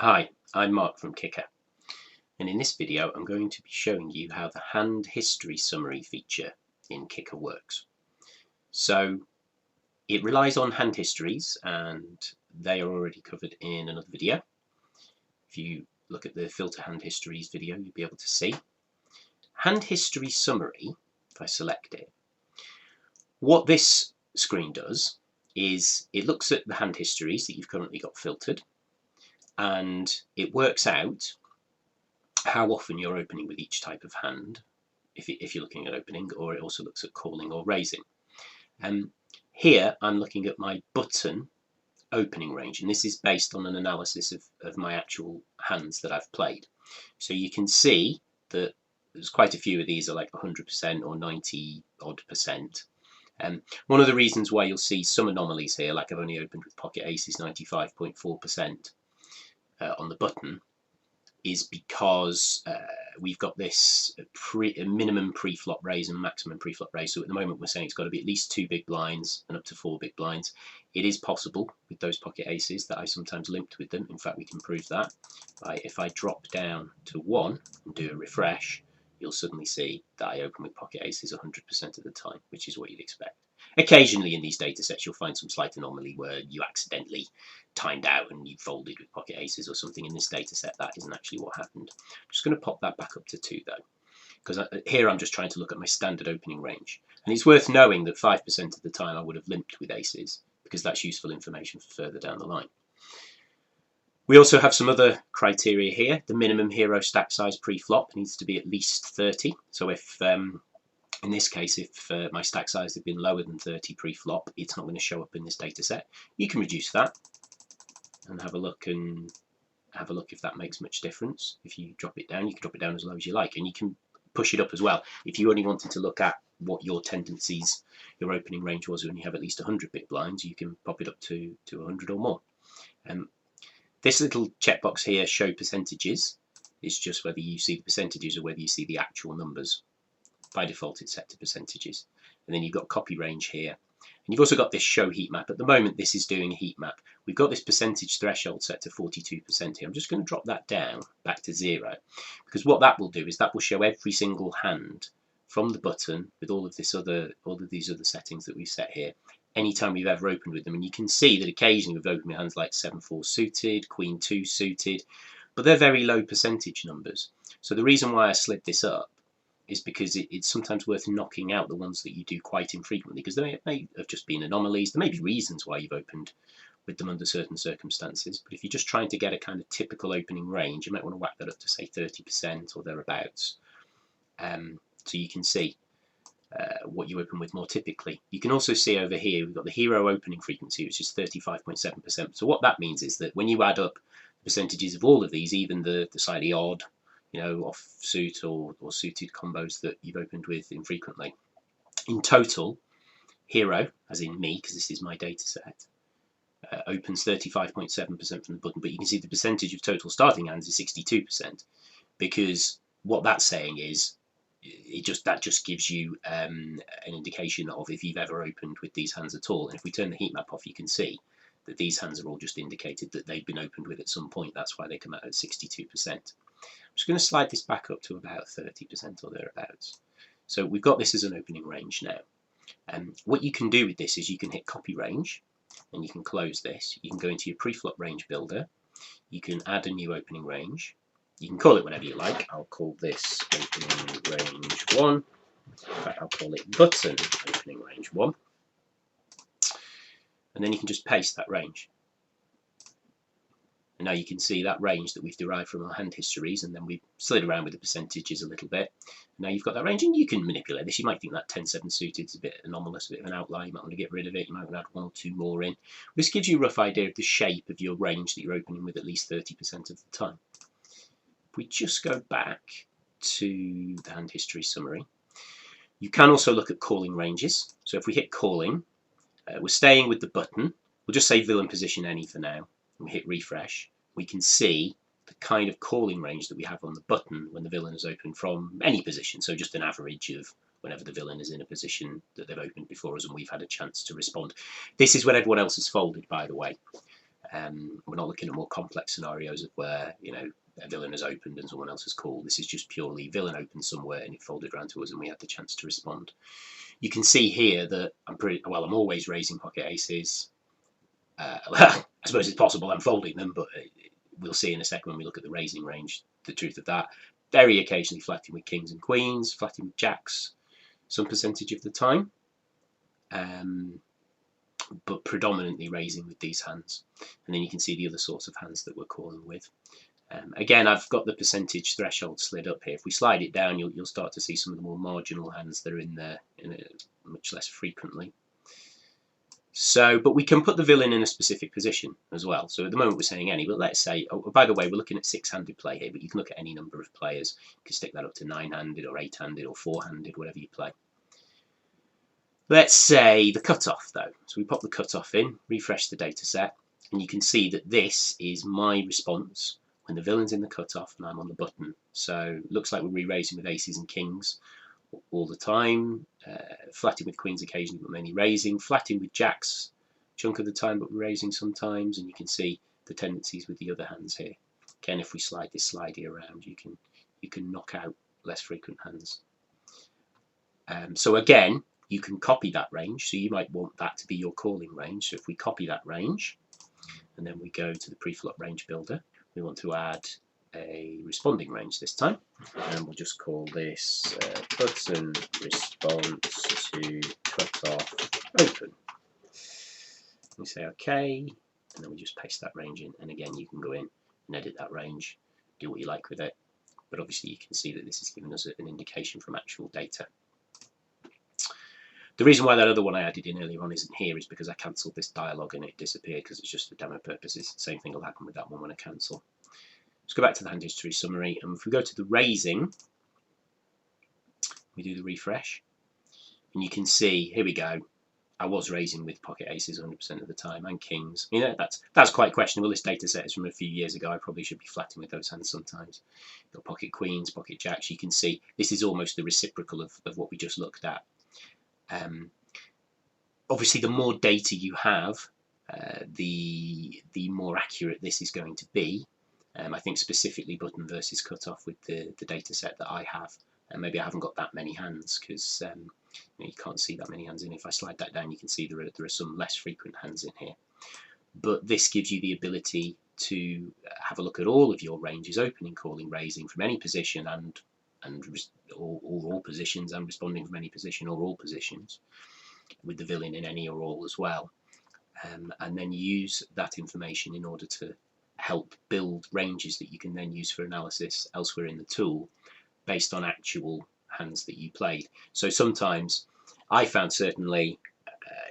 Hi, I'm Mark from Kicker, and in this video I'm going to be showing you how the hand history summary feature in Kicker works. So it relies on hand histories, and they are already covered in another video. If you look at the filter hand histories video, you'll be able to see. Hand history summary, if I select it, what this screen does is it looks at the hand histories that you've currently got filtered, and it works out how often you're opening with each type of hand, if you're looking at opening, or it also looks at calling or raising. Here I'm looking at my button opening range, and this is based on an analysis of my actual hands that I've played. So you can see that there's quite a few of these are like 100% or 90 odd percent. One of the reasons why you'll see some anomalies here, like I've only opened with pocket aces 95.4% on the button, is because we've got this minimum pre-flop raise and maximum pre-flop raise. So at the moment we're saying it's got to be at least 2 big blinds and up to 4 big blinds. It is possible with those pocket aces that I sometimes limped with them. In fact, we can prove that if I drop down to 1 and do a refresh, you'll suddenly see that I open with pocket aces 100% of the time, which is what you'd expect. Occasionally in these data sets you'll find some slight anomaly where you accidentally timed out and you folded with pocket aces or something. In this data set that isn't actually what happened. I'm just going to pop that back up to 2 though, because here I'm just trying to look at my standard opening range, and it's worth knowing that 5% of the time I would have limped with aces, because that's useful information for further down the line. We also have some other criteria here. The minimum hero stack size pre-flop needs to be at least 30. So if in this case, if my stack size had been lower than 30 pre-flop, it's not going to show up in this data set. You can reduce that and have a look if that makes much difference. If you drop it down, you can drop it down as low as you like, and you can push it up as well. If you only wanted to look at what your tendencies, your opening range was when you have at least 100 big blinds, you can pop it up to 100 or more. This little checkbox here, show percentages, is just whether you see the percentages or whether you see the actual numbers. By default it's set to percentages. And then you've got copy range here, and you've also got this show heat map. At the moment this is doing a heat map. We've got this percentage threshold set to 42% here. I'm just going to drop that down back to 0, because what that will do is that will show every single hand from the button with all of these other settings that we've set here, anytime we've ever opened with them. And you can see that occasionally we've opened with hands like 7-4 suited, Queen 2 suited, but they're very low percentage numbers. So the reason why I slid this up is because it's sometimes worth knocking out the ones that you do quite infrequently, because they may have just been anomalies. There may be reasons why you've opened with them under certain circumstances, but if you're just trying to get a kind of typical opening range, you might want to whack that up to say 30% or thereabouts, so you can see what you open with more typically. You can also see over here we've got the hero opening frequency, which is 35.7%. So what that means is that when you add up the percentages of all of these, even the slightly odd, offsuit or suited combos that you've opened with infrequently, in total, hero, as in me, because this is my data set, opens 35.7% from the button, but you can see the percentage of total starting hands is 62%, because what that's saying is that just gives you an indication of if you've ever opened with these hands at all. And if we turn the heat map off, you can see that these hands are all just indicated that they've been opened with at some point. That's why they come out at 62%. I'm just going to slide this back up to about 30% or thereabouts. So we've got this as an opening range now. What you can do with this is you can hit copy range, and you can close this. You can go into your pre-flop range builder. You can add a new opening range. You can call it whatever you like. I'll call this opening range 1. In fact, I'll call it button opening range 1. And then you can just paste that range. And now you can see that range that we've derived from our hand histories, and then we've slid around with the percentages a little bit. Now you've got that range, and you can manipulate this. You might think that 10-7 suited is a bit anomalous, a bit of an outlier. You might want to get rid of it. You might want to add 1 or 2 more in. This gives you a rough idea of the shape of your range that you're opening with at least 30% of the time. If we just go back to the hand history summary, you can also look at calling ranges. So if we hit calling, we're staying with the button. We'll just say villain position any for now. And we hit refresh. We can see the kind of calling range that we have on the button when the villain is open from any position. So just an average of whenever the villain is in a position that they've opened before us and we've had a chance to respond. This is when everyone else has folded, by the way. We're not looking at more complex scenarios of where, you know, a villain has opened and someone else has called. This is just purely villain opened somewhere and it folded around to us and we had the chance to respond. You can see here that I'm always raising pocket aces. I suppose it's possible I'm folding them, but we'll see in a second when we look at the raising range the truth of that. Very occasionally flatting with kings and queens, flatting with jacks some percentage of the time, but predominantly raising with these hands. And then you can see the other sorts of hands that we're calling with. Again, I've got the percentage threshold slid up here. If we slide it down, you'll start to see some of the more marginal hands that are in there much less frequently. So, but we can put the villain in a specific position as well. So at the moment we're saying any, but let's say, oh, by the way, we're looking at 6-handed play here, but you can look at any number of players. You can stick that up to 9-handed or 8-handed or 4-handed, whatever you play. Let's say the cutoff though. So we pop the cutoff in, refresh the data set, and you can see that this is my response when the villain's in the cutoff and I'm on the button. So it looks like we're re-raising with aces and kings all the time, flatting with queens occasionally, but mainly raising, flatting with jacks chunk of the time, but raising sometimes, and you can see the tendencies with the other hands here. Again, if we slide this slidey around, you can knock out less frequent hands. So again, you can copy that range, so you might want that to be your calling range. So if we copy that range, and then we go to the preflop range builder, we want to add a responding range this time, and we'll just call this button response to cutoff open. We say OK, and then we just paste that range in, and again you can go in and edit that range, do what you like with it, but obviously you can see that this is giving us an indication from actual data. The reason why that other one I added in earlier on isn't here is because I cancelled this dialog and it disappeared because it's just for demo purposes. Same thing will happen with that one when I cancel. Let's go back to the hand history summary, and if we go to the raising, we do the refresh, and you can see, here we go, I was raising with pocket aces 100% of the time, and kings. I mean, that's quite questionable. This data set is from a few years ago. I probably should be flatting with those hands sometimes. Got pocket queens, pocket jacks. You can see this is almost the reciprocal of what we just looked at. Obviously, the more data you have, the more accurate this is going to be. I think specifically button versus cutoff with the data set that I have, and maybe I haven't got that many hands because you can't see that many hands in. If I slide that down, you can see there are some less frequent hands in here. But this gives you the ability to have a look at all of your ranges, opening, calling, raising from any position and all positions, and responding from any position or all positions, with the villain in any or all as well. And then use that information in order to help build ranges that you can then use for analysis elsewhere in the tool based on actual hands that you played. So sometimes I found certainly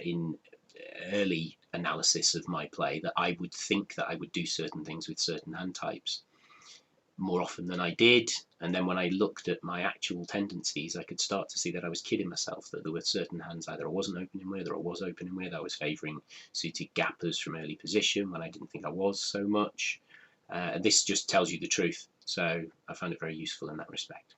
in early analysis of my play that I would think that I would do certain things with certain hand types more often than I did, and then when I looked at my actual tendencies, I could start to see that I was kidding myself, that there were certain hands either I wasn't opening with or I was opening with. I was favouring suited gappers from early position when I didn't think I was so much. This just tells you the truth, so I found it very useful in that respect.